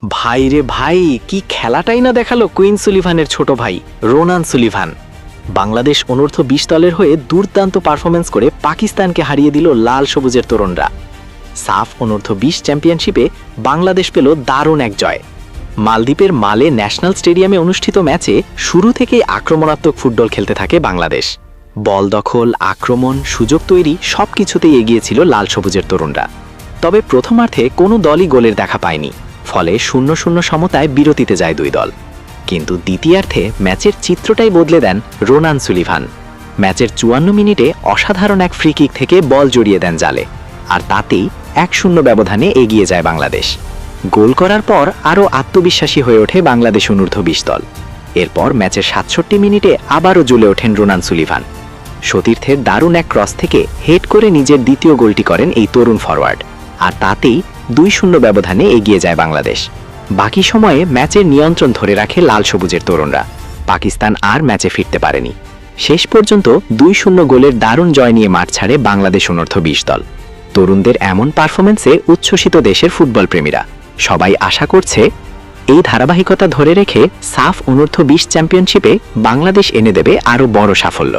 ভাই রে ভাই, কি খেলাটাই না দেখালো কুইন সুলিভানের ছোট ভাই রোনান সুলিভান। বাংলাদেশ অনূর্ধ্ব ২০ দলের হয়ে দুর্দান্ত পারফরমেন্স করে পাকিস্তানকে হারিয়ে দিল লাল সবুজের তরুণরা। সাফ অনূর্ধ্ব ২০ চ্যাম্পিয়নশিপে বাংলাদেশ পেল দারুণ এক জয়। মালদ্বীপের মালে ন্যাশনাল স্টেডিয়ামে অনুষ্ঠিত ম্যাচে শুরু থেকেই আক্রমণাত্মক ফুটবল খেলতে থাকে বাংলাদেশ। বল দখল, আক্রমণ, সুযোগ তৈরি সবকিছুতেই এগিয়ে ছিল লাল সবুজের তরুণরা। তবে প্রথমার্ধে কোনো দলই গোলের দেখা পায়নি, ফলে ০-০ সমতায় বিরতিতে যায় দুই দল। কিন্তু দ্বিতীয়ার্ধে ম্যাচের চিত্রটাই বদলে দেন রোনান সুলিভান। ম্যাচের ৫৪ মিনিটে অসাধারণ এক ফ্রি কিক থেকে বল জড়িয়ে দেন জালে, আর তাতেই ১-০ ব্যবধানে এগিয়ে যায় বাংলাদেশ। গোল করার পর আরও আত্মবিশ্বাসী হয়ে ওঠে বাংলাদেশ অনূর্ধ্ব ২০ দল। এরপর ম্যাচের ৬৭ মিনিটে আবারও জ্বলে ওঠেন রোনান সুলিভান। সতীর্থের দারুণ এক ক্রস থেকে হেড করে নিজের দ্বিতীয় গোলটি করেন এই তরুণ ফরওয়ার্ড, আর তাতেই ২-০ ব্যবধানে এগিয়ে যায় বাংলাদেশ। বাকি সময়ে ম্যাচের নিয়ন্ত্রণ ধরে রাখে লাল সবুজের তরুণরা। পাকিস্তান আর ম্যাচে ফিরতে পারেনি। শেষ পর্যন্ত ২-০ গোলের দারুণ জয় নিয়ে মাঠ ছাড়ে বাংলাদেশ অনূর্ধ্ব ২০ দল। তরুণদের এমন পারফরমেন্সে উচ্ছ্বসিত দেশের ফুটবল প্রেমীরা। সবাই আশা করছে এই ধারাবাহিকতা ধরে রেখে সাফ অনূর্ধ্ব ২০ চ্যাম্পিয়নশিপে বাংলাদেশ এনে দেবে আরও বড় সাফল্য।